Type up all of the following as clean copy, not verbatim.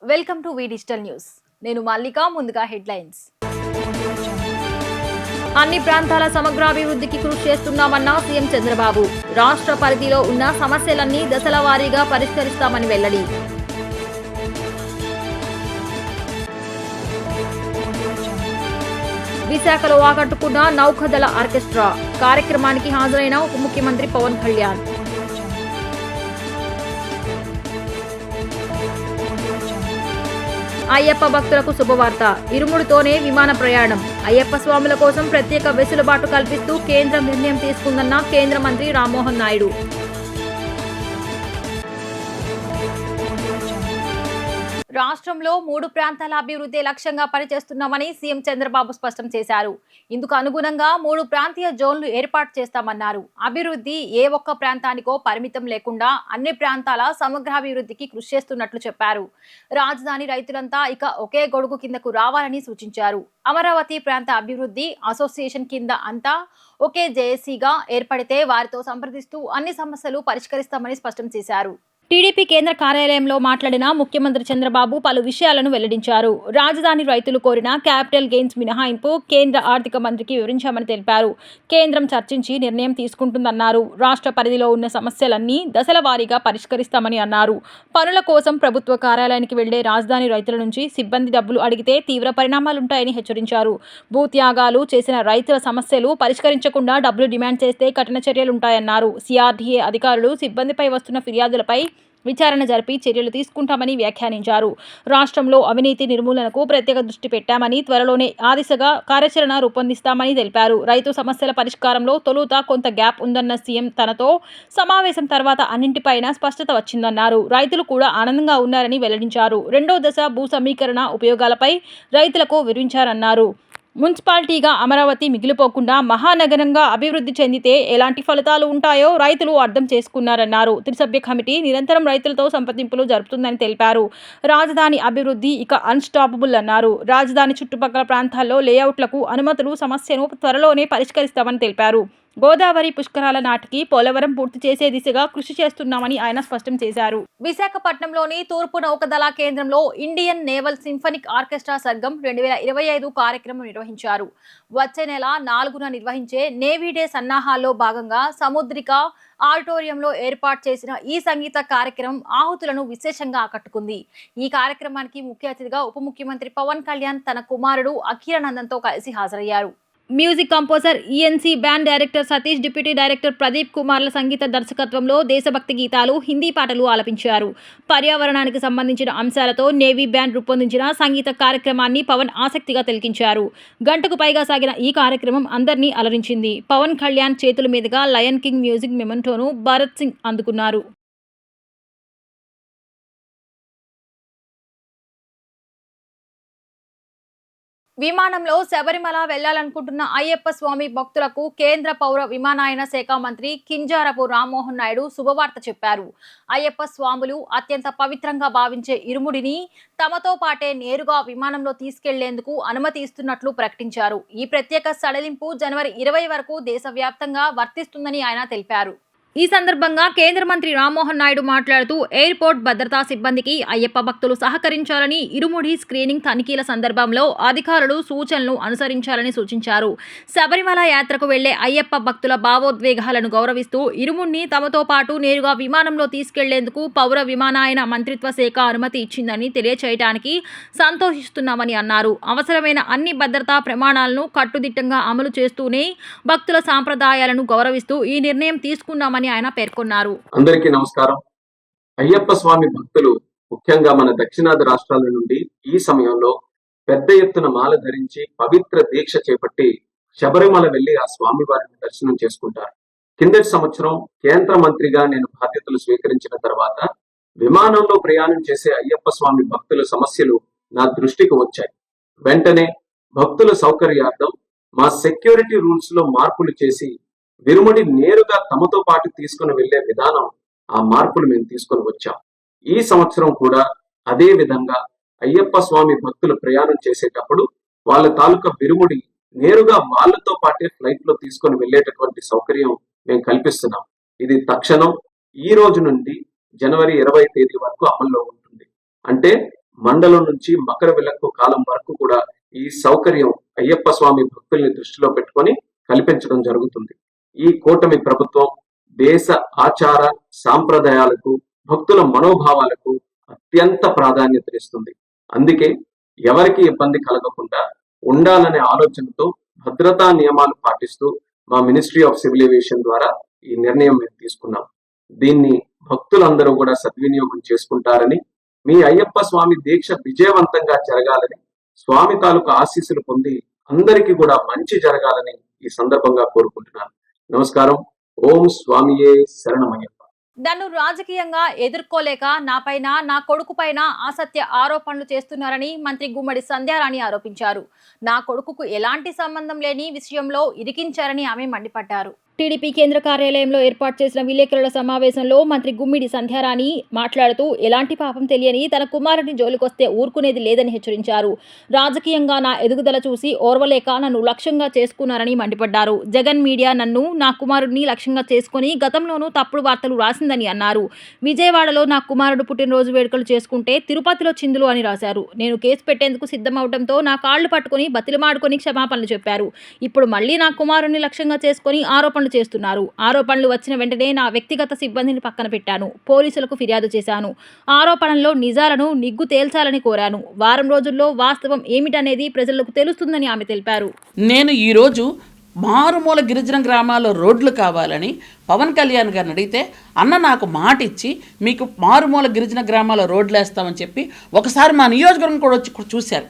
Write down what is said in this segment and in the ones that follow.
Welcome to V digital news. నేను మల్లిక. ముందుగా headlines. అన్ని ప్రాంతాల సమగ్రాభివృద్ధికి కృషి చేస్తున్నామన్న సీఎం చంద్రబాబు. రాష్ట్ర పరిధిలో ఉన్న సమస్యలన్నీ దశల వారీగా పరిష్కరిస్తామని వెల్లడి. విశాఖలో ఆకట్టుకున్న నౌకాదళ ఆర్కెస్ట్రా. కార్యక్రమానికి హాజరైన ఉప ముఖ్యమంత్రి పవన్ కళ్యాణ్. అయ్యప్ప భక్తులకు శుభవార్త. ఇరుముడితోనే విమాన ప్రయాణం. అయ్యప్ప స్వాముల కోసం ప్రత్యేక వెసులుబాటు కల్పిస్తూ కేంద్రం నిర్ణయం తీసుకుందన్న కేంద్ర మంత్రి రామ్మోహన్ నాయుడు. రాష్ట్రంలో 3 ప్రాంతాల అభివృద్ధి లక్ష్యంగా పనిచేస్తున్నామని సీఎం చంద్రబాబు స్పష్టం చేశారు. ఇందుకు అనుగుణంగా 3 ప్రాంతీయ జోన్లు ఏర్పాటు చేస్తామన్నారు. అభివృద్ధి ఏ ఒక్క ప్రాంతానికో పరిమితం లేకుండా అన్ని ప్రాంతాల సమగ్రాభివృద్ధికి కృషి చేస్తున్నట్లు చెప్పారు. రాజధాని రైతులంతా ఇక ఒకే గొడుగు కిందకు రావాలని సూచించారు. అమరావతి ప్రాంత అభివృద్ధి అసోసియేషన్ కింద అంతా ఒకే జేఏసీగా ఏర్పడితే వారితో సంప్రదిస్తూ అన్ని సమస్యలు పరిష్కరిస్తామని స్పష్టం చేశారు. టీడీపీ కేంద్ర కార్యాలయంలో మాట్లాడిన ముఖ్యమంత్రి చంద్రబాబు పలు విషయాలను వెల్లడించారు. రాజధాని రైతులు కోరిన క్యాపిటల్ గెయిన్స్ మినహాయింపు కేంద్ర ఆర్థిక మంత్రికి వివరించామని తెలిపారు. కేంద్రం చర్చించి నిర్ణయం తీసుకుంటుందన్నారు. రాష్ట్ర పరిధిలో ఉన్న సమస్యలన్నీ దశల వారీగా పరిష్కరిస్తామని అన్నారు. పనుల కోసం ప్రభుత్వ కార్యాలయానికి వెళ్లే రాజధాని రైతుల నుంచి సిబ్బంది డబ్బులు అడిగితే తీవ్ర పరిణామాలుంటాయని హెచ్చరించారు. భూత్యాగాలు చేసిన రైతుల సమస్యలు పరిష్కరించకుండా డబ్బులు డిమాండ్ చేస్తే కఠిన చర్యలుంటాయన్నారు. సిఆర్డీఏ అధికారులు సిబ్బందిపై వస్తున్న ఫిర్యాదులపై విచారణ జరిపి చర్యలు తీసుకుంటామని వ్యాఖ్యానించారు. రాష్ట్రంలో అవినీతి నిర్మూలనకు ప్రత్యేక దృష్టి పెట్టామని, త్వరలోనే ఆ దిశగా కార్యాచరణ రూపొందిస్తామని తెలిపారు. రైతు సమస్యల పరిష్కారంలో తొలుత కొంత గ్యాప్ ఉందన్న సీఎం తనతో సమావేశం తర్వాత అన్నింటిపైన స్పష్టత వచ్చిందన్నారు. రైతులు కూడా ఆనందంగా ఉన్నారని వెల్లడించారు. 2వ దశ భూ సమీకరణ ఉపయోగాలపై రైతులకు వివరించారన్నారు. మున్సిపాలిటీగా అమరావతి మిగిలిపోకుండా మహానగరంగా అభివృద్ధి చెందితే ఎలాంటి ఫలితాలు ఉంటాయో రైతులు అర్థం చేసుకున్నారన్నారు. త్రిసభ్య కమిటీ నిరంతరం రైతులతో సంప్రదింపులు జరుపుతుందని తెలిపారు. రాజధాని అభివృద్ధి ఇక అన్స్టాపబుల్ అన్నారు. రాజధాని చుట్టుపక్కల ప్రాంతాల్లో లేఅవుట్లకు అనుమతులు సమస్యను త్వరలోనే పరిష్కరిస్తామని తెలిపారు. గోదావరి పుష్కరాల నాటికి పోలవరం పూర్తి చేసే దిశగా కృషి చేస్తున్నామని ఆయన స్పష్టం చేశారు. విశాఖపట్నంలోని తూర్పు నౌకాదళ కేంద్రంలో ఇండియన్ నేవల్ సింఫనిక్ ఆర్కెస్ట్రా సంఘం 2025 కార్యక్రమం నిర్వహించారు. వచ్చే నెల 4న నిర్వహించే నేవీ డే సన్నాహాల్లో భాగంగా సముద్రిక ఆడిటోరియంలో ఏర్పాటు చేసిన ఈ సంగీత కార్యక్రమం ఆహుతులను విశేషంగా ఆకట్టుకుంది. ఈ కార్యక్రమానికి ముఖ్య అతిథిగా ఉప ముఖ్యమంత్రి పవన్ కళ్యాణ్ తన కుమారుడు అఖిరానందన్తో కలిసి హాజరయ్యారు. Music composer, ENC band director Satish, deputy director Pradeep కుమార్ల సంగీత దర్శకత్వంలో దేశభక్తి గీతాలు, హిందీ పాటలు ఆలపించారు. పర్యావరణానికి సంబంధించిన అంశాలతో నేవీ బ్యాండ్ రూపొందించిన సంగీత కార్యక్రమాన్ని పవన్ ఆసక్తిగా తిలకించారు. గంటకు పైగా సాగిన ఈ కార్యక్రమం అందరినీ అలరించింది. పవన్ కళ్యాణ్ చేతుల మీదుగా లయన్ కింగ్ మ్యూజిక్ మెమెంటోను భరత్ సింగ్ అందుకున్నారు. విమానంలో శబరిమల వెళ్లాలనుకుంటున్న అయ్యప్ప స్వామి భక్తులకు కేంద్ర పౌర విమానయాన శాఖ మంత్రి కింజారపు రామ్మోహన్ నాయుడు శుభవార్త చెప్పారు. అయ్యప్ప స్వాములు అత్యంత పవిత్రంగా భావించే ఇరుముడిని తమతో పాటే నేరుగా విమానంలో తీసుకెళ్లేందుకు అనుమతి ఇస్తున్నట్లు ప్రకటించారు. ఈ ప్రత్యేక సడలింపు జనవరి 20 వరకు దేశవ్యాప్తంగా వర్తిస్తుందని ఆయన తెలిపారు. ఈ సందర్భంగా కేంద్ర మంత్రి రామ్మోహన్ నాయుడు మాట్లాడుతూ ఎయిర్పోర్ట్ భద్రతా సిబ్బందికి అయ్యప్ప భక్తులు సహకరించాలని, ఇరుముడి స్క్రీనింగ్ తనిఖీల సందర్భంలో అధికారులు సూచనలు అనుసరించాలని సూచించారు. శబరిమల యాత్రకు వెళ్లే అయ్యప్ప భక్తుల భావోద్వేగాలను గౌరవిస్తూ ఇరుముడిని తమతో పాటు నేరుగా విమానంలో తీసుకెళ్లేందుకు పౌర విమానయాన మంత్రిత్వ శాఖ అనుమతి ఇచ్చిందని తెలియచేయడానికి సంతోషిస్తున్నామని అన్నారు. అవసరమైన అన్ని భద్రతా ప్రమాణాలను కట్టుదిట్టంగా అమలు చేస్తూనే భక్తుల సాంప్రదాయాలను గౌరవిస్తూ ఈ నిర్ణయం తీసుకున్నామని ఆయన పేర్కొన్నారు. అందరికీ నమస్కారం. అయ్యప్ప స్వామి భక్తులు ముఖ్యంగా మన దక్షిణాది రాష్ట్రాల నుండి ఈ సమయంలో పెద్ద ఎత్తున మాల ధరించి పవిత్ర దీక్ష చేపట్టి శబరిమల వెళ్లి ఆ స్వామి వారిని దర్శనం చేసుకుంటారు. కిందటి సంవత్సరం కేంద్ర మంత్రిగా నేను బాధ్యతలు స్వీకరించిన తర్వాత విమానంలో ప్రయాణం చేసే అయ్యప్ప స్వామి భక్తుల సమస్యలు నా దృష్టికి వచ్చాయి. వెంటనే భక్తుల సౌకర్యార్థం మా సెక్యూరిటీ రూల్స్ లో మార్పులు చేసి విరుముడి నేరుగా తమతో పాటు తీసుకుని వెళ్లే విధానం, ఆ మార్పులు మేము తీసుకొని వచ్చాం. ఈ సంవత్సరం కూడా అదే విధంగా అయ్యప్ప స్వామి భక్తులు ప్రయాణం చేసేటప్పుడు వాళ్ళ తాలూకా విరుముడి నేరుగా వాళ్ళతో పాటే ఫ్లైట్ లో తీసుకొని వెళ్లేటటువంటి సౌకర్యం మేము కల్పిస్తున్నాం. ఇది తక్షణం ఈ రోజు నుండి జనవరి 20 వరకు అమల్లో ఉంటుంది. అంటే మండలం నుంచి మకర విలక్కు కాలం వరకు కూడా ఈ సౌకర్యం అయ్యప్ప స్వామి భక్తుల్ని దృష్టిలో పెట్టుకొని కల్పించడం జరుగుతుంది. ఈ కూటమి ప్రభుత్వం దేశ ఆచార సాంప్రదాయాలకు భక్తుల మనోభావాలకు అత్యంత ప్రాధాన్యతనిస్తుంది. అందుకే ఎవరికి ఇబ్బంది కలగకుండా ఉండాలనే ఆలోచనతో భద్రతా నియమాలు పాటిస్తూ మా మినిస్ట్రీ ఆఫ్ సివిల్ ఏవియేషన్ ద్వారా ఈ నిర్ణయం మేము తీసుకున్నాం. దీన్ని భక్తులందరూ కూడా సద్వినియోగం చేసుకుంటారని, మీ అయ్యప్ప స్వామి దీక్ష విజయవంతంగా జరగాలని, స్వామి తాలూకు ఆశీస్సులు పొంది అందరికీ కూడా మంచి జరగాలని ఈ సందర్భంగా కోరుకుంటున్నాను. నమస్కారం. ఓం స్వామియే శరణమయ్యప్ప. నన్ను రాజకీయంగా ఎదుర్కోలేక నాపైన నా కొడుకు పైన అసత్య ఆరోపణలు చేస్తున్నారని మంత్రి గుమ్మడి సంధ్యారాణి ఆరోపించారు. నా కొడుకుకు ఎలాంటి సంబంధం లేని విషయంలో ఇరికించారని ఆమె మండిపడ్డారు. టీడీపీ కేంద్ర కార్యాలయంలో ఏర్పాటు చేసిన విలేకరుల సమావేశంలో మంత్రి గుమ్మిడి సంధ్యారాణి మాట్లాడుతూ ఎలాంటి పాపం తెలియని తన కుమారుడిని జోలికొస్తే ఊరుకునేది లేదని హెచ్చరించారు. రాజకీయంగా నా ఎదుగుదల చూసి ఓర్వలేక నన్ను లక్ష్యంగా చేసుకున్నారని మండిపడ్డారు. జగన్ మీడియా నన్ను నా కుమారుడిని లక్ష్యంగా చేసుకుని గతంలోనూ తప్పుడు వార్తలు రాసిందని అన్నారు. విజయవాడలో నా కుమారుడు పుట్టినరోజు వేడుకలు చేసుకుంటే తిరుపతిలో చిందులు అని రాశారు. నేను కేసు పెట్టేందుకు సిద్ధమవడంతో నా కాళ్లు పట్టుకుని బతిలిమాడుకొని క్షమాపణలు చెప్పారు. ఇప్పుడు మళ్లీ నా కుమారుడిని లక్ష్యంగా చేసుకుని ఆరోపణలు చేస్తున్నారు. ఆరోపణలు వచ్చిన వెంటనే నా వ్యక్తిగత సిబ్బందిని పక్కన పెట్టాను. పోలీసులకు ఫిర్యాదు చేశాను. ఆరోపణల్లో నిజాలను నిగ్గు తేల్చాలని కోరాను. వారం రోజుల్లో వాస్తవం ఏమిటనేది ప్రజలకు తెలుస్తుందని ఆమె తెలిపారు. నేను ఈరోజు మారుమూల గిరిజన గ్రామాల్లో రోడ్లు కావాలని పవన్ కళ్యాణ్ గారిని అడిగితే, అన్న నాకు మాట ఇచ్చి మీకు మారుమూల గిరిజన గ్రామాల్లో రోడ్లు వేస్తామని చెప్పి ఒకసారి మా నియోజకవర్గం కూడా వచ్చి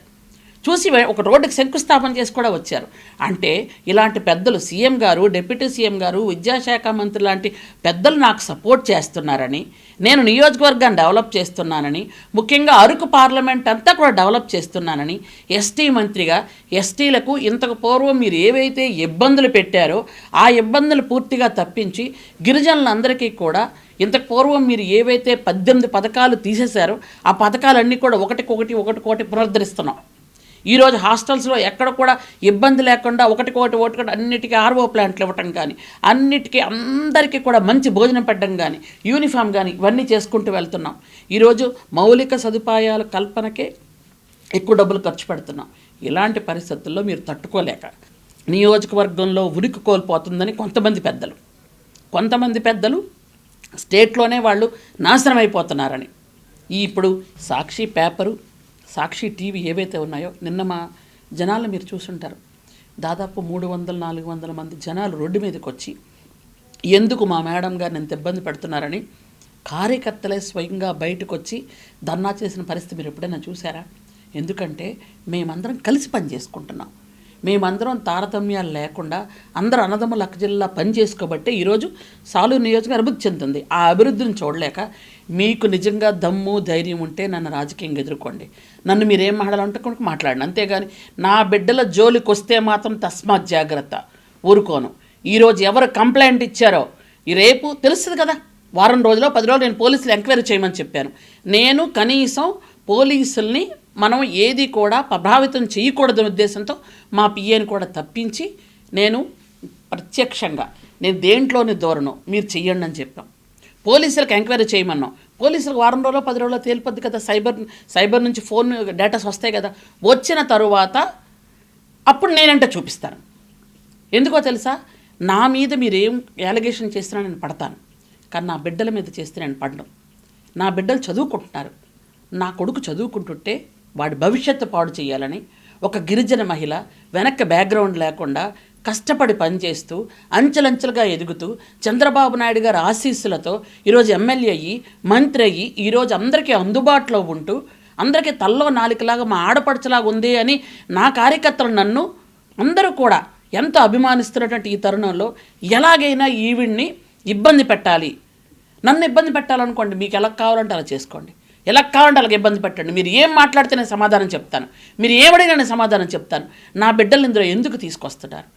చూసి ఒక రోడ్డుకి శంకుస్థాపన చేసి కూడా వచ్చారు. అంటే ఇలాంటి పెద్దలు సీఎం గారు, డిప్యూటీ సీఎం గారు, విద్యాశాఖ మంత్రి లాంటి పెద్దలు నాకు సపోర్ట్ చేస్తున్నారని, నేను నియోజకవర్గాన్ని డెవలప్ చేస్తున్నానని, ముఖ్యంగా అరకు పార్లమెంట్ అంతా కూడా డెవలప్ చేస్తున్నానని, ఎస్టీ మంత్రిగా ఎస్టీలకు ఇంతకు పూర్వం మీరు ఏవైతే ఇబ్బందులు పెట్టారో ఆ ఇబ్బందులు పూర్తిగా తప్పించి గిరిజనులందరికీ కూడా ఇంతకు పూర్వం మీరు ఏవైతే 18 పథకాలు తీసేశారో ఆ పథకాలన్నీ కూడా ఒకటికొకటి పునరుద్ధరిస్తున్నాం. ఈరోజు హాస్టల్స్లో ఎక్కడ కూడా ఇబ్బంది లేకుండా ఒకటికొకటి అన్నిటికీ ఆర్ఓ ప్లాంట్లు ఇవ్వటం కానీ, అన్నిటికీ అందరికీ కూడా మంచి భోజనం పెట్టడం కానీ, యూనిఫామ్ కానీ ఇవన్నీ చేసుకుంటూ వెళ్తున్నాం. ఈరోజు మౌలిక సదుపాయాల కల్పనకే ఎక్కువ డబ్బులు ఖర్చు పెడుతున్నాం. ఇలాంటి పరిస్థితుల్లో మీరు తట్టుకోలేక నియోజకవర్గంలో ఉనికి కోల్పోతుందని కొంతమంది పెద్దలు స్టేట్లోనే వాళ్ళు నాశనం అయిపోతున్నారని, ఇప్పుడు సాక్షి పేపరు, సాక్షి టీవీ ఏవైతే ఉన్నాయో, నిన్న మా జనాలు మీరు చూసుంటారు. దాదాపు 300-400 మంది జనాలు రోడ్డు మీదకి వచ్చి ఎందుకు మా మేడం గారిని ఎంత ఇబ్బంది పెడుతున్నారని కార్యకర్తలే స్వయంగా బయటకు వచ్చి ధర్నా చేసిన పరిస్థితి మీరు ఎప్పుడైనా చూసారా? ఎందుకంటే మేమందరం కలిసి పని చేసుకుంటున్నాం. మేమందరం తారతమ్యాలు లేకుండా అందరూ అన్నదమ్ముల జిల్లా పని చేసుకోబట్టే ఈరోజు సాలూరు నియోజకవర్గం అభివృద్ధి చెందుతుంది. ఆ అభివృద్ధిని చూడలేక మీకు నిజంగా దమ్ము ధైర్యం ఉంటే నన్ను రాజకీయంగా ఎదుర్కోండి, నన్ను మీరేం మాట్లాడాలంటే మాట్లాడండి. అంతేగాని నా బిడ్డల జోలికి వస్తే మాత్రం తస్మాత్ జాగ్రత్త, ఊరుకోను. ఈరోజు ఎవరు కంప్లైంట్ ఇచ్చారో ఈ రేపు తెలుస్తుంది కదా, వారం రోజులో 10 రోజులు నేను పోలీసులు ఎంక్వైరీ చేయమని చెప్పాను. నేను కనీసం పోలీసుల్ని మనం ఏది కూడా ప్రభావితం చేయకూడదనే ఉద్దేశంతో మా పిఏని కూడా తప్పించి నేను ప్రత్యక్షంగా నేను దేంట్లోని దూరను మీరు చెయ్యండి అని చెప్పాం. పోలీసులకు ఎంక్వైరీ చేయమన్నాం. పోలీసులకు వారం రోజుల్లో 10 రోజుల్లో తేలిపోద్ది కదా, సైబర్ నుంచి ఫోన్ డేటాస్ వస్తాయి కదా. వచ్చిన తరువాత అప్పుడు నేనంటే చూపిస్తాను. ఎందుకో తెలుసా, నా మీద మీరేం అలిగేషన్ చేసినా నేను పడతాను, కానీ నా బిడ్డల మీద చేస్తే నేను పడను. నా బిడ్డలు చదువుకుంటున్నారు, నా కొడుకు చదువుకుంటుంటే వాడి భవిష్యత్తు పాడు చేయాలని ఒక గిరిజన మహిళ వెనక్కి బ్యాక్గ్రౌండ్ లేకుండా కష్టపడి పనిచేస్తూ అంచెలంచెలుగా ఎదుగుతూ చంద్రబాబు నాయుడు గారి ఆశీస్సులతో ఈరోజు ఎమ్మెల్యే అయ్యి మంత్రి అయ్యి ఈరోజు అందరికీ అందుబాటులో ఉంటూ అందరికీ తల్లో నాలికలాగా మా ఆడపడుచులాగా ఉంది అని నా కార్యకర్తలు నన్ను అందరూ కూడా ఎంతో అభిమానిస్తున్నటువంటి ఈ తరుణంలో ఎలాగైనా ఈవిడ్ని ఇబ్బంది పెట్టాలి, నన్ను ఇబ్బంది పెట్టాలనుకోండి, మీకు ఎలా కావాలంటే అలా చేసుకోండి, ఎలా కావాలంటే అలాగే ఇబ్బంది పెట్టండి. మీరు ఏం మాట్లాడితే నేను సమాధానం చెప్తాను, మీరు ఏమడినా నేను సమాధానం చెప్తాను. నా బిడ్డలు ఇందులో ఎందుకు తీసుకొస్తున్నారు?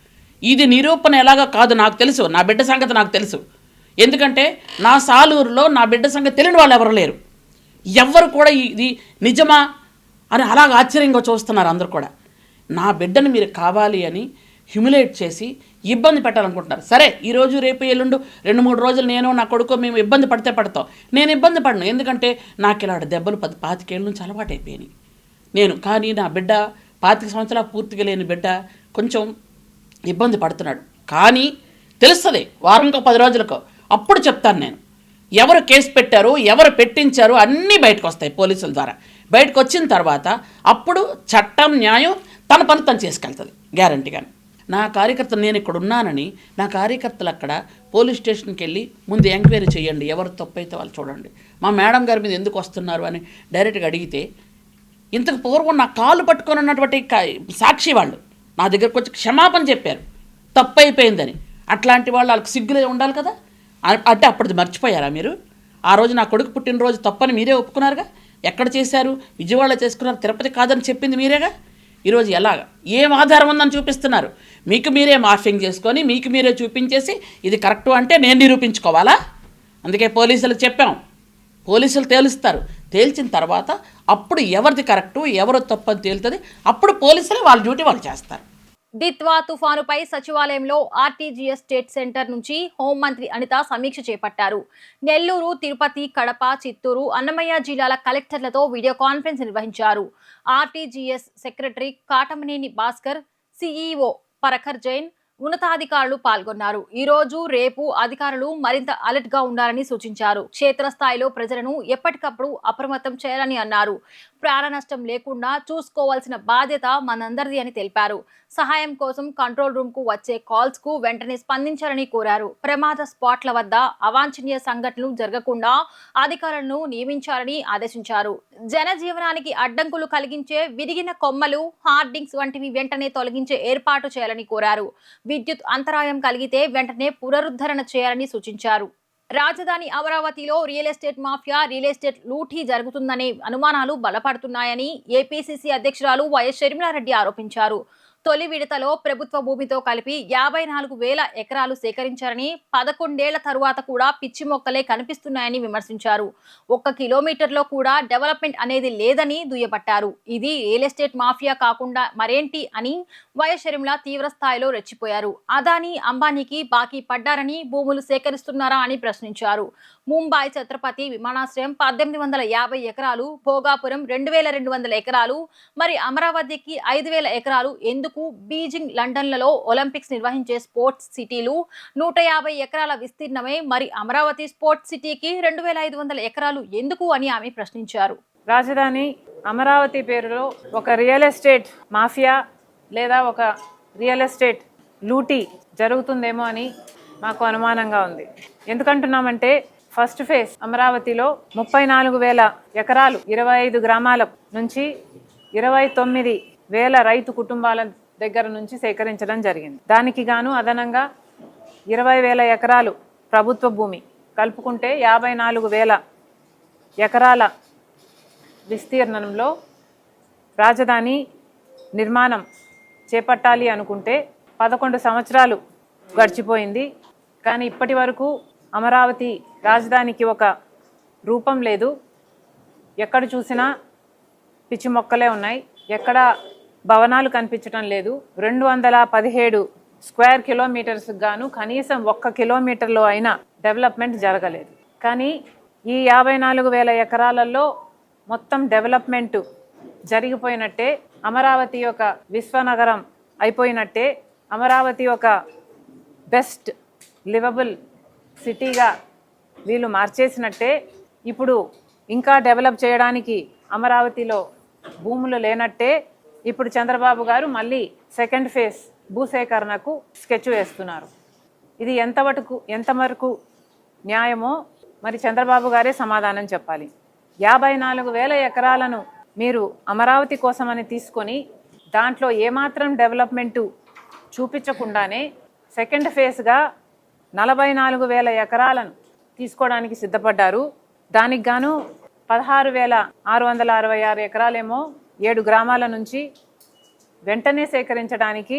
ఇది నిరూపణ ఎలాగా కాదు, నాకు తెలుసు, నా బిడ్డ సంగతి నాకు తెలుసు. ఎందుకంటే నా సాలూరులో నా బిడ్డ సంగతి తెలియని వాళ్ళు ఎవరు లేరు. ఎవ్వరు కూడా ఇది నిజమా అని అలాగ ఆశ్చర్యంగా చూస్తున్నారు అందరు కూడా. నా బిడ్డను మీరు కావాలి అని హ్యూమిలేట్ చేసి ఇబ్బంది పెట్టాలనుకుంటున్నారు. సరే ఈరోజు రేపు ఎల్లుండు 2-3 రోజులు నేను నా కొడుకు మేము ఇబ్బంది పడితే పడతాం. నేను ఇబ్బంది పడను, ఎందుకంటే నాకు ఇలాంటి దెబ్బలు 10-25 ఏళ్ళ నుంచి అలవాటు అయిపోయినాయి. కానీ నా బిడ్డ 25 సంవత్సరాలు పూర్తిగా లేని బిడ్డ కొంచెం ఇబ్బంది పడుతున్నాడు. కానీ తెలుస్తుంది వారంకో 10 రోజులకో, అప్పుడు చెప్తాను నేను ఎవరు కేసు పెట్టారు, ఎవరు పెట్టించారు అన్నీ బయటకు వస్తాయి పోలీసుల ద్వారా. బయటకు వచ్చిన తర్వాత అప్పుడు చట్టం న్యాయం తన పని తను చేసుకెళ్తుంది గ్యారంటీగాని. నా కార్యకర్తలు నేను ఇక్కడ ఉన్నానని నా కార్యకర్తలు అక్కడ పోలీస్ స్టేషన్కి వెళ్ళి ముందు ఎంక్వైరీ చేయండి, ఎవరు తప్పు అయితే వాళ్ళు చూడండి, మా మేడం గారి మీద ఎందుకు వస్తున్నారు అని డైరెక్ట్గా అడిగితే ఇంతకు పూర్వం నా కాలు పట్టుకొని ఉన్నటువంటి సాక్షి వాళ్ళు నా దగ్గరకు వచ్చి క్షమాపణ చెప్పారు తప్పు అయిపోయిందని. అట్లాంటి వాళ్ళకి సిగ్గులే ఉండాలి కదా. అంటే అప్పటిది మర్చిపోయారా మీరు? ఆ రోజు నా కొడుకు పుట్టినరోజు తప్పని మీరే ఒప్పుకున్నారుగా. ఎక్కడ చేశారు? విజయవాడలో చేసుకున్నారు, తిరుపతి కాదని చెప్పింది మీరేగా. ఈరోజు ఎలాగా ఏం ఆధారం ఉందని చూపిస్తున్నారు? మీకు మీరే మార్ఫింగ్ చేసుకొని మీకు మీరే చూపించేసి ఇది కరెక్టు అంటే నేను నిరూపించుకోవాలా? అందుకే పోలీసులకు చెప్పాం, పోలీసులు తేలుస్తారు. తేల్చిన తర్వాత అప్పుడు ఎవరిది కరెక్టు ఎవరు తప్పు అని తేలుతుంది. అప్పుడు పోలీసులే వాళ్ళ డ్యూటీ వాళ్ళు చేస్తారు. దిత్వా తుఫానుపై సచివాలయంలో ఆర్టీజీఎస్ స్టేట్ సెంటర్ నుంచి హోంమంత్రి అనిత సమీక్ష చేపట్టారు. నెల్లూరు, తిరుపతి, కడప, చిత్తూరు, అన్నమయ్య జిల్లాల కలెక్టర్లతో వీడియో కాన్ఫరెన్స్ నిర్వహించారు. RTGS secretary Katamaneni Bhaskar, CEO Prakhar Jain, ఉన్నతాధికారులు పాల్గొన్నారు. ఈ రోజు రేపు అధికారులు మరింత అలర్ట్ గా ఉండాలని సూచించారు. క్షేత్రస్థాయిలో ప్రజలను ఎప్పటికప్పుడు అప్రమత్తం చేయాలని అన్నారు. ప్రాణ నష్టం లేకుండా చూసుకోవాల్సిన బాధ్యత మనందరిది అని తెలిపారు. సహాయం కోసం కంట్రోల్ రూమ్ కు వచ్చే కాల్స్ కు వెంటనే స్పందించాలని కోరారు. ప్రమాద స్పాట్ల వద్ద అవాంఛనీయ సంఘటనలు జరగకుండా అధికారులను నియమించాలని ఆదేశించారు. జనజీవనానికి అడ్డంకులు కలిగించే విరిగిన కొమ్మలు, హార్డింగ్స్ వంటివి వెంటనే తొలగించే ఏర్పాటు చేయాలని కోరారు. విద్యుత్ అంతరాయం కలిగితే వెంటనే పునరుద్ధరణ చేయాలని సూచించారు. రాజధాని అమరావతిలో real estate mafia, real estate లూటీ జరుగుతుందనే అనుమానాలు బలపడుతున్నాయని ఏపీసీసీ అధ్యక్షురాలు వైఎస్ షర్మిలారెడ్డి ఆరోపించారు. తొలి విడతలో ప్రభుత్వ భూమితో కలిపి 54,000 ఎకరాలు సేకరించారని, 11 ఏళ్ల తరువాత కూడా పిచ్చి మొక్కలే కనిపిస్తున్నాయని విమర్శించారు. 1 కిలోమీటర్లో కూడా డెవలప్మెంట్ అనేది లేదని దుయ్యబట్టారు. ఇది రియల్ ఎస్టేట్ మాఫియా కాకుండా మరేంటి అని వైఎస్ షర్మిల తీవ్ర స్థాయిలో రెచ్చిపోయారు. అదానీ, అంబానీకి బాకీ పడ్డారని భూములు సేకరిస్తున్నారా అని ప్రశ్నించారు. ముంబై ఛత్రపతి విమానాశ్రయం 1850 ఎకరాలు, భోగాపురం 2200 ఎకరాలు, మరి అమరావతికి 5000 ఎకరాలు ఎందుకు? బీజింగ్, లండన్లలో ఒలింపిక్స్ నిర్వహించే స్పోర్ట్స్ సిటీలు 150 ఎకరాల విస్తీర్ణమే, మరి అమరావతి స్పోర్ట్స్ సిటీకి 2500 ఎకరాలు ఎందుకు అని ఆమె ప్రశ్నించారు. రాజధాని అమరావతి పేరులో ఒక రియల్ ఎస్టేట్ మాఫియా లేదా ఒక రియల్ ఎస్టేట్ లూటీ జరుగుతుందేమో అని మాకు అనుమానంగా ఉంది. ఎందుకంటున్నామంటే ఫస్ట్ ఫేజ్ అమరావతిలో 34,000 ఎకరాలు 25 గ్రామాల నుంచి 29,000 రైతు కుటుంబాల దగ్గర నుంచి సేకరించడం జరిగింది. దానికి గాను అదనంగా 20,000 ఎకరాలు ప్రభుత్వ భూమి కలుపుకుంటే 54,000 ఎకరాల విస్తీర్ణంలో రాజధాని నిర్మాణం చేపట్టాలి అనుకుంటే 11 సంవత్సరాలు గడిచిపోయింది. కానీ ఇప్పటి వరకు అమరావతి రాజధానికి ఒక రూపం లేదు. ఎక్కడ చూసినా పిచ్చి మొక్కలే ఉన్నాయి, ఎక్కడ భవనాలు కనిపించడం లేదు. 217 స్క్వేర్ కిలోమీటర్స్ గాను కనీసం 1 కిలోమీటర్లో అయినా డెవలప్మెంట్ జరగలేదు. కానీ ఈ 54,000 ఎకరాలలో మొత్తం డెవలప్మెంట్ జరిగిపోయినట్టే, అమరావతి ఒక విశ్వనగరం అయిపోయినట్టే, అమరావతి ఒక బెస్ట్ లివబుల్ సిటీగా వీళ్ళు మార్చేసినట్టే. ఇప్పుడు ఇంకా డెవలప్ చేయడానికి అమరావతిలో భూములు లేనట్టే. ఇప్పుడు చంద్రబాబు గారు మళ్ళీ సెకండ్ ఫేజ్ భూసేకరణకు స్కెచ్ వేస్తున్నారు. ఇది ఎంతవరకు న్యాయమో మరి చంద్రబాబు గారే సమాధానం చెప్పాలి. 54,000 ఎకరాలను మీరు అమరావతి కోసమని తీసుకొని దాంట్లో ఏమాత్రం డెవలప్మెంటు చూపించకుండానే సెకండ్ ఫేజ్గా 44,000 ఎకరాలను తీసుకోవడానికి సిద్ధపడ్డారు. దానికి గాను 16,666 ఎకరాలేమో 7 గ్రామాల నుంచి వెంటనే సేకరించడానికి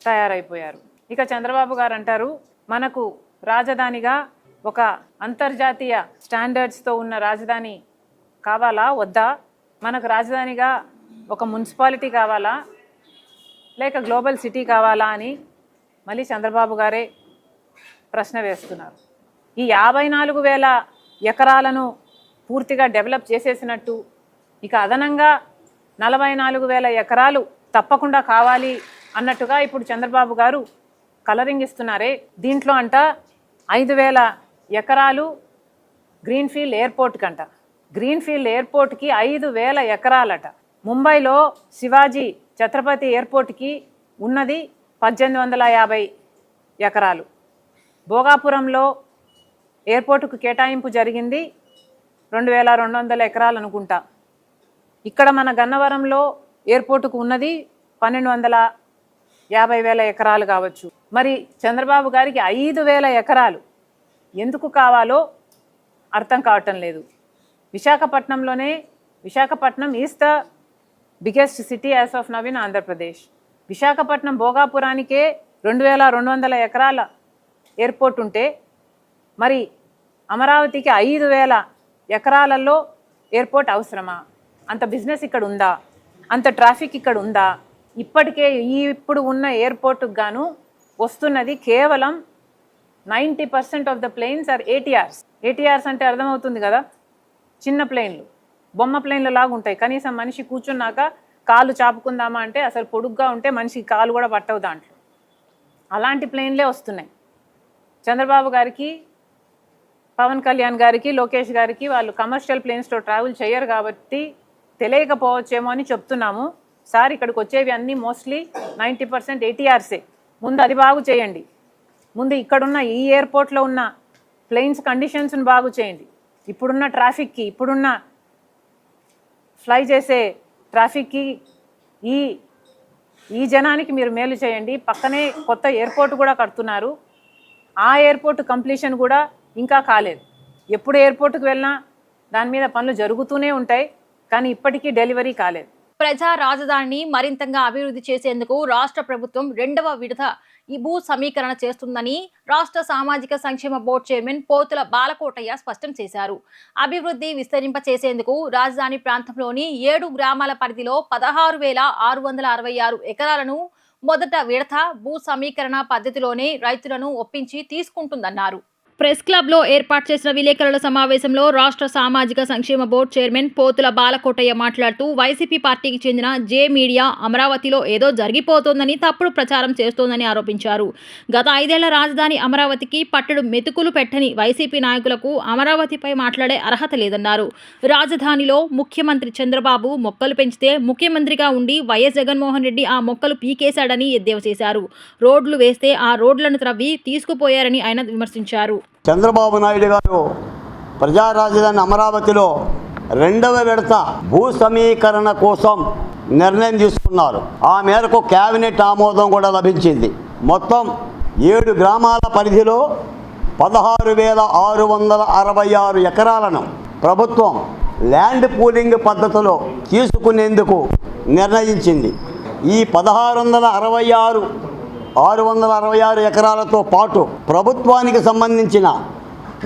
తయారైపోయారు. ఇక చంద్రబాబు గారు అంటారు, మనకు రాజధానిగా ఒక అంతర్జాతీయ స్టాండర్డ్స్తో ఉన్న రాజధాని కావాలా వద్దా, మనకు రాజధానిగా ఒక మున్సిపాలిటీ కావాలా లేక గ్లోబల్ సిటీ కావాలా అని మళ్ళీ చంద్రబాబు గారే ప్రశ్న వేస్తున్నారు. ఈ 54,000 ఎకరాలను పూర్తిగా డెవలప్ చేసేసినట్టు ఇక అదనంగా 44,000 ఎకరాలు తప్పకుండా కావాలి అన్నట్టుగా ఇప్పుడు చంద్రబాబు గారు కలరింగ్ ఇస్తున్నారే. దీంట్లో అంట 5,000 ఎకరాలు గ్రీన్ఫీల్డ్ ఎయిర్పోర్ట్ కంట. గ్రీన్ఫీల్డ్ ఎయిర్పోర్ట్కి 5,000 ఎకరాలట. ముంబైలో శివాజీ ఛత్రపతి ఎయిర్పోర్ట్కి ఉన్నది 1850 ఎకరాలు. భోగాపురంలో ఎయిర్పోర్టుకు కేటాయింపు జరిగింది 2,200 ఎకరాలు అనుకుంటా. ఇక్కడ మన గన్నవరంలో ఎయిర్పోర్టుకు ఉన్నది 1,250,000 ఎకరాలు కావచ్చు. మరి చంద్రబాబు గారికి 5,000 ఎకరాలు ఎందుకు కావాలో అర్థం కావటం లేదు. Visakhapatnam is the biggest city as of now in Andhra Pradesh. Visakhapatnam భోగాపురానికే 2,200 ఎకరాల ఎయిర్పోర్ట్ ఉంటే మరి అమరావతికి 5,000 ఎకరాలలో ఎయిర్పోర్ట్ అవసరమా? అంత బిజినెస్ ఇక్కడ ఉందా? అంత ట్రాఫిక్ ఇక్కడ ఉందా? ఇప్పటికే ఇప్పుడు ఉన్న ఎయిర్పోర్టుకు గాను వస్తున్నది కేవలం 90% of the planes are ATRs. ATRs అంటే అర్థమవుతుంది కదా, చిన్న ప్లేన్లు, బొమ్మ ప్లేన్లు లాగా ఉంటాయి. కనీసం మనిషి కూర్చున్నాక కాలు చాపుకుందామా అంటే అసలు పొడుగ్గా ఉంటే మనిషికి కాలు కూడా పట్టవు దాంట్లో. అలాంటి ప్లేన్లే వస్తున్నాయి. చంద్రబాబు గారికి, పవన్ కళ్యాణ్ గారికి, లోకేష్ గారికి వాళ్ళు కమర్షియల్ ప్లేన్స్లో ట్రావెల్ చేయరు కాబట్టి తెలియకపోవచ్చేమో అని చెప్తున్నాము. సార్ ఇక్కడికి వచ్చేవి అన్నీ మోస్ట్లీ 90% ATRsే. ముందు అది బాగు చేయండి. ముందు ఇక్కడున్న ఈ ఎయిర్పోర్ట్లో ఉన్న ప్లేన్స్ కండిషన్స్ని బాగు చేయండి. ఇప్పుడున్న ట్రాఫిక్కి, ఇప్పుడున్న ఫ్లై చేసే ట్రాఫిక్కి, ఈ జనానికి మీరు మేలు చేయండి. పక్కనే కొత్త ఎయిర్పోర్ట్ కూడా కడుతున్నారు. ఆ ఎయిర్పోర్ట్ కంప్లీషన్ కూడా ఇంకా కాలేదు. ఎప్పుడు ఎయిర్పోర్ట్కి వెళ్ళినా దాని మీద పనులు జరుగుతూనే ఉంటాయి, కానీ ఇప్పటికీ డెలివరీ కాలేదు. ప్రజా రాజధానిని మరింతగా అభివృద్ధి చేసేందుకు రాష్ట్ర ప్రభుత్వం 2వ విడత ఈ భూ సమీకరణ చేస్తుందని రాష్ట్ర సామాజిక సంక్షేమ బోర్డు చైర్మన్ పోతుల బాలకోటయ్య స్పష్టం చేశారు. అభివృద్ధి విస్తరింప చేసేందుకు రాజధాని ప్రాంతంలోని 7 గ్రామాల పరిధిలో 16,666 ఎకరాలను మొదట విడత భూ సమీకరణ పద్ధతిలోనే రైతులను ఒప్పించి తీసుకుంటుందన్నారు. ప్రెస్ క్లబ్ లో ఏర్పాటు చేసిన విలేకరుల సమావేశంలో రాష్ట్ర సామాజిక సంక్షేమ బోర్డు చైర్మన్ పోతుల బాలకోటయ్య మాట్లాడుతూ వైసీపీ పార్టీకి చెందిన జే మీడియా అమరావతిలో ఏదో జరిగిపోతోందని తప్పుడు ప్రచారం చేస్తోందని ఆరోపించారు. గత 5 ఏళ్ల రాజధాని అమరావతికి పట్టడు మెతుకులు పెట్టని వైసీపీ నాయకులకు అమరావతిపై మాట్లాడే అర్హత లేదన్నారు. రాజధానిలో ముఖ్యమంత్రి చంద్రబాబు మొక్కలు పెంచితే ముఖ్యమంత్రిగా ఉండి వైఎస్ జగన్మోహన్ రెడ్డి ఆ మొక్కలు పీకేశాడని ఎద్దేవా చేశారు. రోడ్లు వేస్తే ఆ రోడ్లను త్రవ్వి తీసుకుపోయారని ఆయన విమర్శించారు. చంద్రబాబు నాయుడు గారు ప్రజా రాజధాని అమరావతిలో 2వ విడత భూ సమీకరణ కోసం నిర్ణయం తీసుకున్నారు. ఆ మేరకు కేబినెట్ ఆమోదం కూడా లభించింది. మొత్తం 7 గ్రామాల పరిధిలో 16,666 ఎకరాలను ప్రభుత్వం ల్యాండ్ పూలింగ్ పద్ధతిలో తీసుకునేందుకు నిర్ణయించింది. ఈ 666 ఎకరాలతో పాటు ప్రభుత్వానికి సంబంధించిన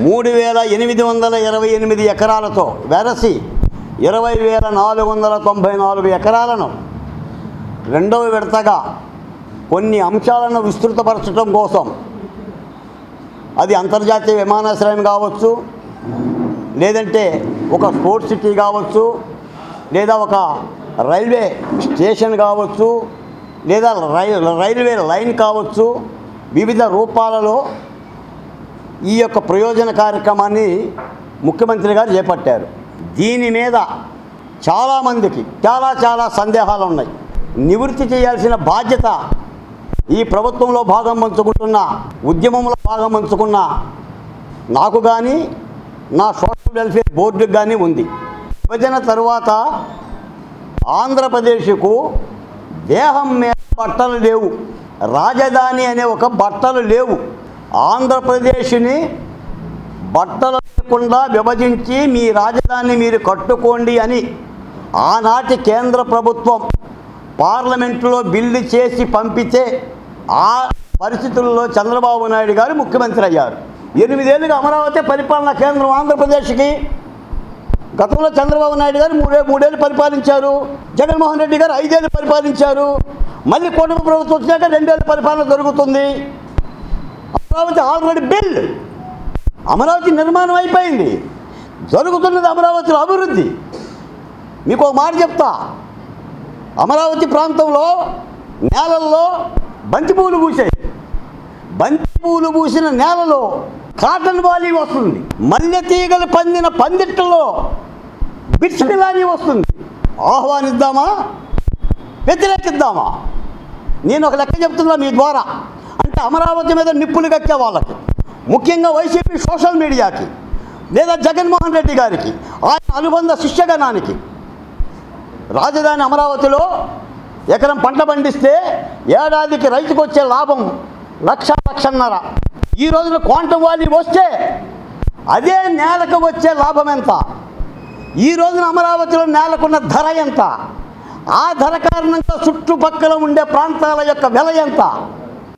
3,828 ఎకరాలతో వెరసి 20,494 ఎకరాలను 2వ విడతగా కొన్ని అంశాలను విస్తృతపరచడం కోసం, అది అంతర్జాతీయ విమానాశ్రయం కావచ్చు, లేదంటే ఒక స్పోర్ట్స్ సిటీ కావచ్చు, లేదా ఒక రైల్వే స్టేషన్ కావచ్చు, లేదా రైల్వే లైన్ కావచ్చు, వివిధ రూపాలలో ఈ యొక్క ప్రయోజన కార్యక్రమాన్ని ముఖ్యమంత్రి గారు చేపట్టారు. దీని మీద చాలామందికి చాలా సందేహాలు ఉన్నాయి. నివృత్తి చేయాల్సిన బాధ్యత ఈ ప్రభుత్వంలో భాగం పంచుకుంటున్న, ఉద్యమంలో భాగం పంచుకున్న నాకు కానీ, నా సోషల్ వెల్ఫేర్ బోర్డుకి కానీ ఉంది. విభజన తరువాత ఆంధ్రప్రదేశ్కు దేహం మీద బట్టలు లేవు, రాజధాని అనే ఒక బట్టలు లేవు. ఆంధ్రప్రదేశ్ని బట్టలు లేకుండా విభజించి మీ రాజధానిని మీరు కట్టుకోండి అని ఆనాటి కేంద్ర ప్రభుత్వం పార్లమెంటులో బిల్లు చేసి పంపితే ఆ పరిస్థితుల్లో చంద్రబాబు నాయుడు గారు ముఖ్యమంత్రి అయ్యారు. 8 ఏళ్ళుగా అమరావతి పరిపాలనా కేంద్రం ఆంధ్రప్రదేశ్కి. గతంలో చంద్రబాబు నాయుడు గారు 3 ఏళ్ళు పరిపాలించారు, జగన్మోహన్ రెడ్డి గారు 5 ఏళ్ళు పరిపాలించారు. మళ్ళీ కూటమి ప్రభుత్వం వచ్చాక 2 ఏళ్ళ పరిపాలన జరుగుతుంది. అమరావతి ఆల్రెడీ బిల్డ్, అమరావతి నిర్మాణం అయిపోయింది, జరుగుతున్నది అమరావతిలో అభివృద్ధి. మీకు ఒక మాట చెప్తా, అమరావతి ప్రాంతంలో నేలల్లో బంతిపూలు పూసాయి, బంతిపూలు పూసిన నేలలో కాటన్ వాలీ వస్తుంది, మల్లె తీగలు పందిన పందిట్లలో బిట్స్పిలానీ వస్తుంది. ఆహ్వానిద్దామా, వ్యతిరేకిద్దామా? నేను ఒక లెక్క చెప్తున్నా మీ ద్వారా. అంటే అమరావతి మీద నిప్పులు కక్కే వాళ్ళకి, ముఖ్యంగా వైసీపీ సోషల్ మీడియాకి, లేదా జగన్మోహన్ రెడ్డి గారికి, ఆయన అనుబంధ శిష్యగణానికి, రాజధాని అమరావతిలో ఎకరం పంట పండిస్తే ఏడాదికి రైతుకు వచ్చే లాభం 1,00,000-1,50,000. ఈ రోజున క్వాంటమ్ వాల్యూ వస్తే అదే నేలకు వచ్చే లాభం ఎంత? ఈ రోజున అమరావతిలో నేలకున్న ధర ఎంత? ఆ ధర కారణంగా చుట్టుపక్కల ఉండే ప్రాంతాల యొక్క వెల ఎంత?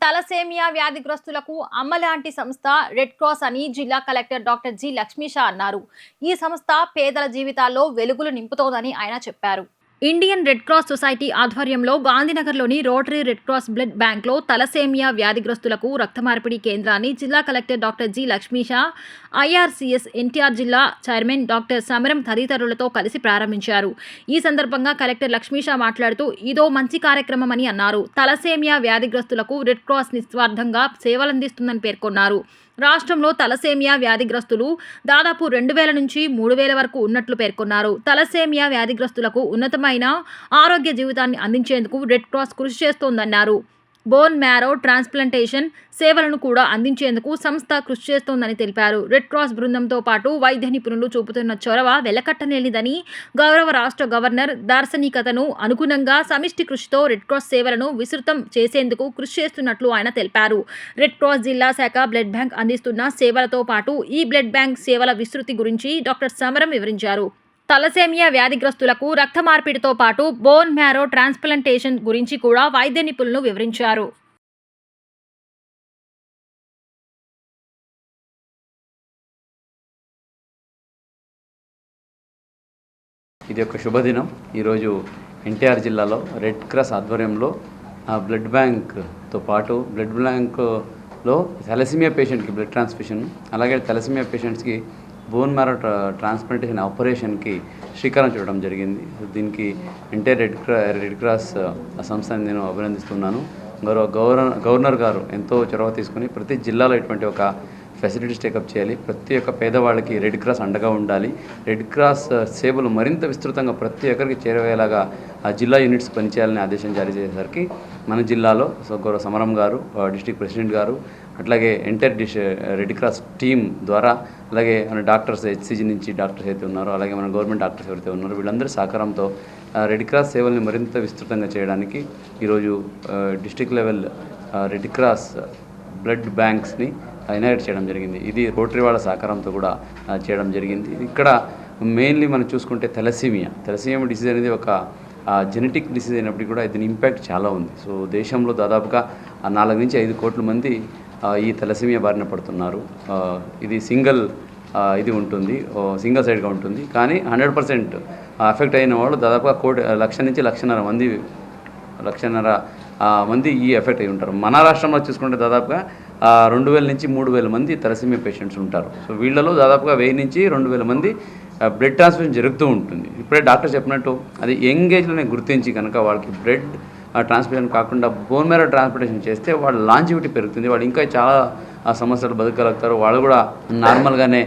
తలసేమియా వ్యాధిగ్రస్తులకు అమ్మ లాంటి సంస్థ రెడ్ క్రాస్ అని జిల్లా కలెక్టర్ డాక్టర్ జి లక్ష్మీషా అన్నారు. ఈ సంస్థ పేదల జీవితాల్లో వెలుగులు నింపుతోందని ఆయన చెప్పారు. ఇండియన్ రెడ్ క్రాస్ సొసైటీ ఆధ్వర్యంలో గాంధీనగర్లోని రోటరీ రెడ్ క్రాస్ బ్లడ్ బ్యాంక్లో తలసేమియా వ్యాధిగ్రస్తులకు రక్త మార్పిడి కేంద్రాన్ని జిల్లా collector doctor G Lakshmisha, IRCS NTR జిల్లా చైర్మన్ డాక్టర్ సమరం తదితరులతో కలిసి ప్రారంభించారు. ఈ సందర్భంగా కలెక్టర్ లక్ష్మీషా మాట్లాడుతూ ఇదో మంచి కార్యక్రమమని అన్నారు. తలసేమియా వ్యాధిగ్రస్తులకు రెడ్ క్రాస్ నిస్వార్థంగా సేవలందిస్తుందని పేర్కొన్నారు. రాష్ట్రంలో తలసేమియా వ్యాధిగ్రస్తులు దాదాపు 2,000 నుంచి 3,000 వరకు ఉన్నట్లు పేర్కొన్నారు. తలసేమియా వ్యాధిగ్రస్తులకు ఉన్నతమైన ఆరోగ్య జీవితాన్ని అందించేందుకు రెడ్ క్రాస్ కృషి చేస్తోందన్నారు. బోన్ మ్యారో ట్రాన్స్ప్లాంటేషన్ సేవలను కూడా అందించేందుకు సంస్థ కృషి చేస్తోందని తెలిపారు. రెడ్ క్రాస్ బృందంతో పాటు వైద్య నిపుణులు చూపుతున్న చొరవ వెలకట్టలేనిదని, గౌరవ రాష్ట్ర గవర్నర్ దార్శనికతను అనుగుణంగా సమిష్టి కృషితో రెడ్ క్రాస్ సేవలను విస్తృతం చేసేందుకు కృషి చేస్తున్నట్లు ఆయన తెలిపారు. రెడ్ క్రాస్ జిల్లా శాఖ బ్లడ్ బ్యాంక్ అందిస్తున్న సేవలతో పాటు ఈ బ్లడ్ బ్యాంక్ సేవల విస్తృతి గురించి డాక్టర్ సమరం వివరించారు. తలసేమియా వ్యాధిగ్రస్తులకు రక్త మార్పిడితో పాటు బోన్ మ్యారో ట్రాన్స్ప్లాంటేషన్ గురించి కూడా వైద్య నిపుణులు వివరించారు. ఇది ఒక శుభదినం. ఈరోజు ఎన్టీఆర్ జిల్లాలో రెడ్ క్రాస్ ఆధ్వర్యంలో బ్లడ్ బ్యాంక్తో పాటు బ్లడ్ బ్యాంక్లో తలసేమియా పేషెంట్కి బ్లడ్ ట్రాన్స్ఫ్యూషన్, అలాగే తలసేమియా పేషెంట్స్కి బోన్ మ్యారో ట్రాన్స్ప్లాంటేషన్ ఆపరేషన్కి శ్రీకారం చుట్టడం జరిగింది. దీనికి రెడ్ క్రాస్ సంస్థని నేను అభినందిస్తున్నాను. గవర్నర్ గారు ఎంతో చొరవ తీసుకుని ప్రతి జిల్లాలో ఇటువంటి ఒక ఫెసిలిటీస్ టేకప్ చేయాలి. ప్రతి ఒక్క పేదవాళ్ళకి రెడ్ క్రాస్ అండగా ఉండాలి. రెడ్ క్రాస్ సేవలు మరింత విస్తృతంగా ప్రతి ఒక్కరికి చేరవేలాగా ఆ జిల్లా యూనిట్స్ పనిచేయాలని ఆదేశం జారీ చేసేసరికి మన జిల్లాలో గౌరవ సమరం గారు, డిస్ట్రిక్ట్ ప్రెసిడెంట్ గారు, అట్లాగే ఎంటైర్ రెడ్ క్రాస్ టీమ్ ద్వారా, అలాగే మన డాక్టర్స్ హెచ్సిజీ నుంచి డాక్టర్స్ అయితే ఉన్నారో, అలాగే మన గవర్నమెంట్ డాక్టర్స్ ఎవరైతే ఉన్నారో వీళ్ళందరి సహకారంతో రెడ్ క్రాస్ సేవల్ని మరింత విస్తృతంగా చేయడానికి ఈరోజు district level red cross blood బ్యాంక్స్ని ఇనాగ్రేట్ చేయడం జరిగింది. ఇది రోటరీ వాళ్ళ సహకారంతో కూడా చేయడం జరిగింది. ఇక్కడ మెయిన్లీ మనం చూసుకుంటే తలసేమియా డిసీజ్ అనేది ఒక జెనెటిక్ డిసీజ్ అయినప్పటికీ కూడా దీని ఇంపాక్ట్ చాలా ఉంది. సో దేశంలో దాదాపుగా 4 నుంచి 5 కోట్ల మంది ఈ తలసేమియా బారిన పడుతున్నారు. ఇది ఇది ఉంటుంది, సింగిల్ సైడ్గా ఉంటుంది. కానీ 100% అఫెక్ట్ అయిన వాళ్ళు దాదాపుగా 1,00,000 నుంచి 1,50,000 మంది ఈ ఎఫెక్ట్ అయి ఉంటారు. మన రాష్ట్రంలో చూసుకుంటే దాదాపుగా 2,000 నుంచి 3,000 మంది తలసేమియా పేషెంట్స్ ఉంటారు. సో వీళ్ళలో దాదాపుగా 1,000 నుంచి 2,000 మంది బ్లడ్ ట్రాన్స్ఫ్యూషన్ జరుగుతూ ఉంటుంది. ఇప్పుడే డాక్టర్ చెప్పినట్టు అది యంగ్ ఏజ్లోనే గుర్తించి కనుక వాళ్ళకి బ్లడ్ ట్రాన్స్ఫ్యూషన్ కాకుండా బోన్ మ్యారో ట్రాన్స్ప్లాంటేషన్ చేస్తే వాళ్ళ లాంజివిటీ పెరుగుతుంది. వాళ్ళు ఇంకా చాలా సమస్యలు బతకగలుగుతారు. వాళ్ళు కూడా నార్మల్గానే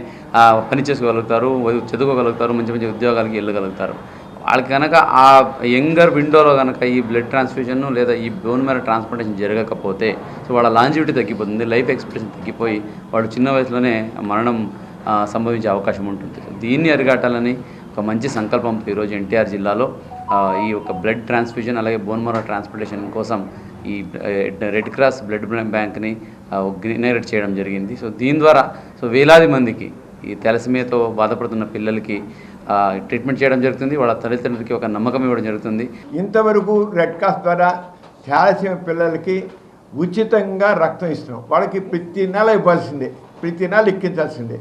పని చేసుకోగలుగుతారు, చదువుకోగలుగుతారు, మంచి మంచి ఉద్యోగాలకి వెళ్ళగలుగుతారు. వాళ్ళకి కనుక ఆ యంగర్ విండోలో కనుక ఈ బ్లడ్ ట్రాన్స్ఫ్యూషన్ లేదా ఈ బోన్ మ్యారో ట్రాన్స్ప్లాంటేషన్ జరగకపోతే సో వాళ్ళ లాంజివిటీ తగ్గిపోతుంది, లైఫ్ ఎక్స్పెక్టెన్సీ తగ్గిపోయి వాళ్ళు చిన్న వయసులోనే మరణం సంభవించే అవకాశం ఉంటుంది. దీన్ని అరికట్టాలని ఒక మంచి సంకల్పంతో ఈరోజు ఎన్టీఆర్ జిల్లాలో ఈ యొక్క బ్లడ్ ట్రాన్స్ఫ్యూషన్ అలాగే బోన్ మ్యారో ట్రాన్స్ప్లాంటేషన్ కోసం ఈ రెడ్ క్రాస్ బ్లడ్ బ్యాంక్ని ఇనాగ్రేట్ చేయడం జరిగింది. సో దీని ద్వారా వేలాది మందికి ఈ తలసేమియాతో బాధపడుతున్న పిల్లలకి ట్రీట్మెంట్ చేయడం జరుగుతుంది. వాళ్ళ తల్లిదండ్రులకి ఒక నమ్మకం ఇవ్వడం జరుగుతుంది. ఇంతవరకు రెడ్ క్రాస్ ద్వారా తలసేమియా పిల్లలకి ఉచితంగా రక్తం ఇస్తున్నాం. వాళ్ళకి ప్రతి నెల ఇవ్వాల్సిందే, ప్రతి నెల ఎక్కించాల్సిందే.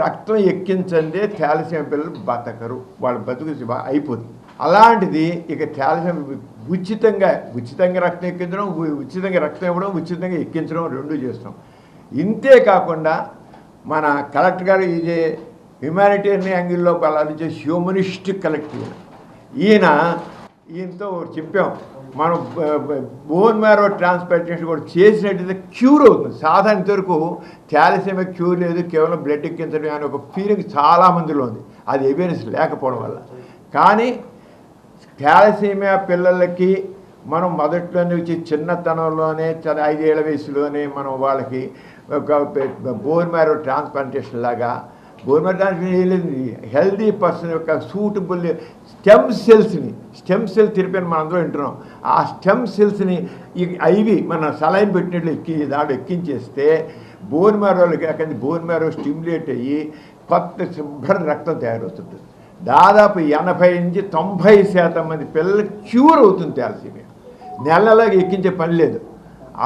రక్తం ఎక్కించందే తలసేమియా పిల్లలు బతకరు, వాళ్ళ బతుకు అయిపోతుంది. అలాంటిది ఇక కాల్షియం ఉచితంగా రక్తం ఎక్కించడం, ఉచితంగా రక్తం ఇవ్వడం, ఉచితంగా ఎక్కించడం రెండూ చేస్తాం. ఇంతే కాకుండా మన కలెక్టర్ గారు ఇది హ్యుమానిటేరియన్ యాంగిల్లో ఆలోచించే హ్యూమనిస్టిక్ కలెక్టర్ ఈయనతో చెప్పాం, మనం బోన్ మ్యారో ట్రాన్స్ప్లాంటేషన్ కూడా చేసినట్టయితే క్యూర్ అవుతుంది. సాధారణ వరకు థాలసీమియా క్యూర్ లేదు, కేవలం బ్లడ్ ఎక్కించడం అనే ఒక ఫీలింగ్ చాలామందిలో ఉంది, అది ఎవిడెన్స్ లేకపోవడం వల్ల. కానీ థాలసీమియా పిల్లలకి మనం మొదట్లోనే వచ్చి చిన్నతనంలోనే 5 ఏళ్ల వయసులోనే మనం వాళ్ళకి ఒక బోన్ మ్యారో ట్రాన్స్ప్లాంటేషన్ లాగా, bone marrow transplantation healthy person యొక్క సూటబుల్ స్టెమ్ సెల్ థెరపీ అని మనం అందరూ వింటున్నాం. ఆ స్టెమ్ సెల్స్ని ఐవి మన సలైన్ పెట్టినట్లు ఎక్కించేస్తే బోన్ మ్యారోలకి అక్కడి బోన్ మ్యారో స్టిమ్యులేట్ అయ్యి కొత్త శుభ్ర రక్తం తయారవుతుంది. దాదాపు 80 నుంచి 90% మంది పిల్లలకి క్యూర్ అవుతుంది థాలసీమియా. నెలలాగా ఎక్కించే పని లేదు.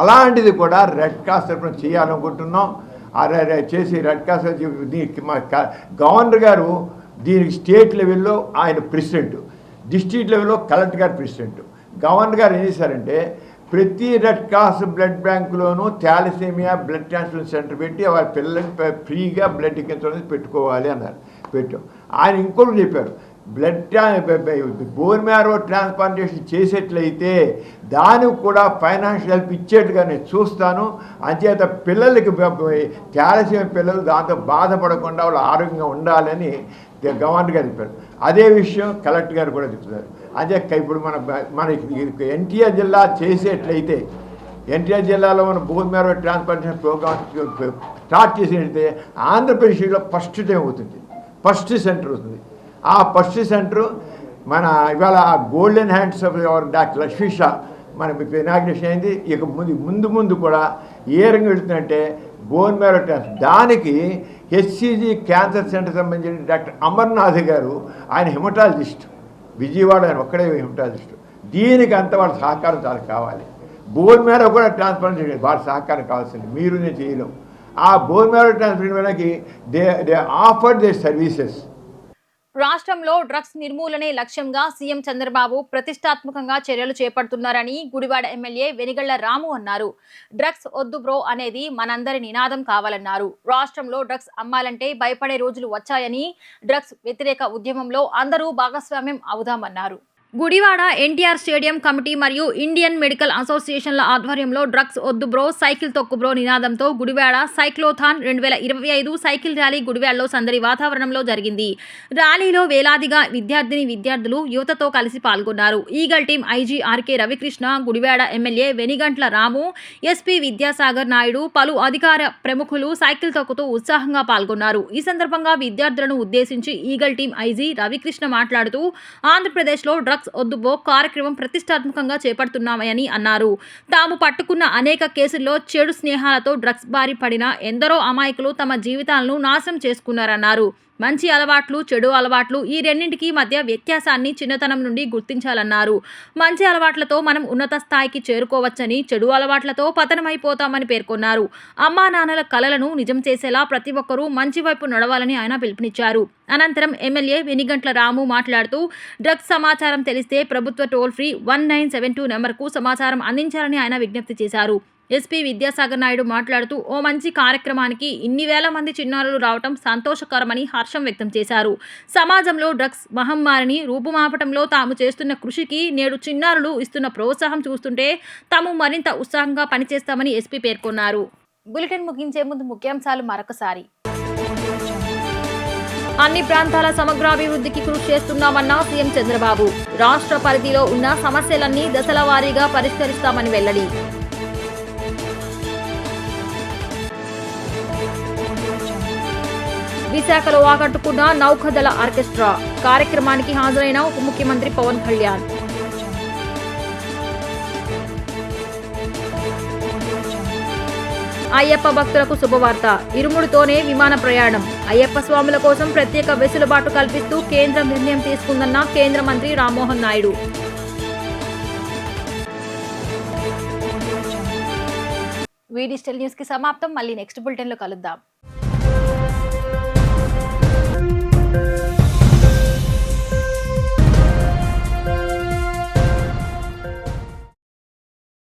అలాంటిది కూడా రెడ్ క్రాస్ తరఫున చేయాలనుకుంటున్నాం. చేసి రెడ్ క్రాస్ మా గవర్నర్ గారు దీనికి స్టేట్ లెవెల్లో ఆయన ప్రెసిడెంట్, డిస్ట్రిక్ట్ లెవెల్లో కలెక్టర్ గారు ప్రెసిడెంట్. గవర్నర్ గారు ఏం చేశారంటే ప్రతి రెడ్ క్రాస్ బ్లడ్ బ్యాంకులోనూ థాలసీమియా బ్లడ్ ట్రాన్స్ఫ్యూజన్ సెంటర్ పెట్టి వాళ్ళ పిల్లలకి ఫ్రీగా బ్లడ్ ఎక్కించడం పెట్టుకోవాలి అన్నారు. పెట్టాం. ఆయన ఇంకొకటి చెప్పారు, బోన్ మ్యారో ట్రాన్స్ప్లాంటేషన్ చేసేట్లయితే దానికి కూడా ఫైనాన్షియల్ హెల్ప్ ఇచ్చేట్టుగా నేను చూస్తాను. అంచేత పిల్లలకి థాలసీమియా పిల్లలు దాంతో బాధపడకుండా వాళ్ళు ఆరోగ్యంగా ఉండాలని గవర్నర్ గారు చెప్పారు. అదే విషయం కలెక్టర్ గారు కూడా చెప్తున్నారు. అదే ఇప్పుడు మన ఎన్టీఆర్ జిల్లా చేసేట్లయితే, ఎన్టీఆర్ జిల్లాలో మన bone marrow transplantation programme start చేసినట్లయితే ఆంధ్రప్రదేశ్లో ఫస్ట్ టైం అవుతుంది, ఫస్ట్ సెంటర్ అవుతుంది. ఆ ఫస్ట్ సెంటరు మన ఇవాళ golden hands of doctor Lakshmi Shah మన ఇనాగ్రేషన్ అయింది. ఇక ముందు కూడా ఏ రంగం వెళుతుందంటే బోన్ మ్యారో దానికి హెచ్సిజి క్యాన్సర్ సెంటర్ సంబంధించిన డాక్టర్ అమర్నాథ్ గారు, ఆయన హెమటాలజిస్ట్, విజయవాడ ఆయన ఒక్కడే హెమటాలజిస్ట్. దీనికి అంత వాళ్ళ సహకారం చాలా కావాలి. బోన్ మ్యారో కూడా ట్రాన్స్ప్లాంటేషన్ వాళ్ళ సహకారం కావాల్సింది, మీరు నేను చేయలేం. ఆ బోన్ మ్యారో ట్రాన్స్ప్లాంటేషన్కి దే ఆఫర్ దే సర్వీసెస్. రాష్ట్రంలో డ్రగ్స్ నిర్మూలనే లక్ష్యంగా సీఎం చంద్రబాబు ప్రతిష్టాత్మకంగా చర్యలు చేపడుతున్నారని గుడివాడ ఎమ్మెల్యే వెనిగళ్ల రాము అన్నారు. డ్రగ్స్ వద్దు బ్రో అనేది మనందరి నినాదం కావాలన్నారు. రాష్ట్రంలో డ్రగ్స్ అమ్మాలంటే భయపడే రోజులు వచ్చాయని, డ్రగ్స్ వ్యతిరేక ఉద్యమంలో అందరూ భాగస్వామ్యం అవుదామన్నారు. గుడివాడ ఎన్టీఆర్ స్టేడియం కమిటీ మరియు ఇండియన్ మెడికల్ అసోసియేషన్ల ఆధ్వర్యంలో డ్రగ్స్ వద్దు బ్రో సైకిల్ తొక్కు బ్రో నినాదంతో గుడివాడ సైక్లోథాన్ 2025 సైకిల్ ర్యాలీ గుడివాడలో సందడి వాతావరణంలో జరిగింది. ర్యాలీలో వేలాదిగా విద్యార్థులు యువతతో కలిసి పాల్గొన్నారు. Eagle team IG RK Ravikrishna, Gudivada MLA Venigandla Ramu, SP Vidyasagar Naidu, పలు అధికార ప్రముఖులు సైకిల్ తొక్కుతూ ఉత్సాహంగా పాల్గొన్నారు. ఈ సందర్భంగా విద్యార్థులను ఉద్దేశించి ఈగల్ టీం ఐజీ రవికృష్ణ మాట్లాడుతూ ఆంధ్రప్రదేశ్లో డ్రగ్స్ వద్దు బ్రో కార్యక్రమం ప్రతిష్టాత్మకంగా చేపడుతున్నామని అన్నారు. తాము పట్టుకున్న అనేక కేసుల్లో చెడు స్నేహాలతో డ్రగ్స్ బారి పడిన ఎందరో అమాయకులు తమ జీవితాలను నాశనం చేసుకున్నారన్నారు. మంచి అలవాట్లు, చెడు అలవాట్లు ఈ రెండింటికి మధ్య వ్యత్యాసాన్ని చిన్నతనం నుండి గుర్తించాలన్నారు. మంచి అలవాట్లతో మనం ఉన్నత స్థాయికి చేరుకోవచ్చని, చెడు అలవాట్లతో పతనమైపోతామని పేర్కొన్నారు. అమ్మా నాన్నల కలలను నిజం చేసేలా ప్రతి ఒక్కరూ మంచి వైపు నడవాలని ఆయన పిలుపునిచ్చారు. అనంతరం ఎమ్మెల్యే వెనిగంట్ల రాము మాట్లాడుతూ డ్రగ్స్ సమాచారం తెలిస్తే ప్రభుత్వ టోల్ ఫ్రీ 1972 నెంబర్కు సమాచారం అందించాలని ఆయన విజ్ఞప్తి చేశారు. ఎస్పీ విద్యాసాగర్ నాయుడు మాట్లాడుతూ ఓ మంచి కార్యక్రమానికి ఇన్ని వేల మంది చిన్నారులు రావటం సంతోషకరమని హర్షం వ్యక్తం చేశారు. సమాజంలో డ్రగ్స్ మహమ్మారిని రూపుమాపటంలో తాము చేస్తున్న కృషికి నేడు చిన్నారులు ఇస్తున్న ప్రోత్సాహం చూస్తుంటే తాము మరింత ఉత్సాహంగా పనిచేస్తామని ఎస్పీ పేర్కొన్నారు. బులెటిన్ ముగించే ముందు ముఖ్యాంశాలు మరొకసారి. అన్ని ప్రాంతాల సమగ్రాభివృద్ధికి కృషి చేస్తున్నామన్న సీఎం చంద్రబాబు. రాష్ట్ర పరిధిలో ఉన్న సమస్యలన్నీ దశల వారీగా పరిష్కరిస్తామని వెల్లడి. విశాఖలో ఆకట్టుకున్న నౌకాదళ ఆర్కెస్ట్రా. కార్యక్రమానికి హాజరైన ఉప ముఖ్యమంత్రి పవన్ కళ్యాణ్. అయ్యప్ప భక్తులకు శుభవార్త. ఇరుముడితోనే విమాన ప్రయాణం. అయ్యప్ప స్వాముల కోసం ప్రత్యేక వెసులుబాటు కల్పిస్తూ కేంద్రం నిర్ణయం తీసుకుందన్న కేంద్ర మంత్రి రామ్మోహన్ నాయుడు. డిజిటల్ న్యూస్ కి సమాప్తం. మళ్ళీ నెక్స్ట్ బులెటిన్ లో కలుద్దాం.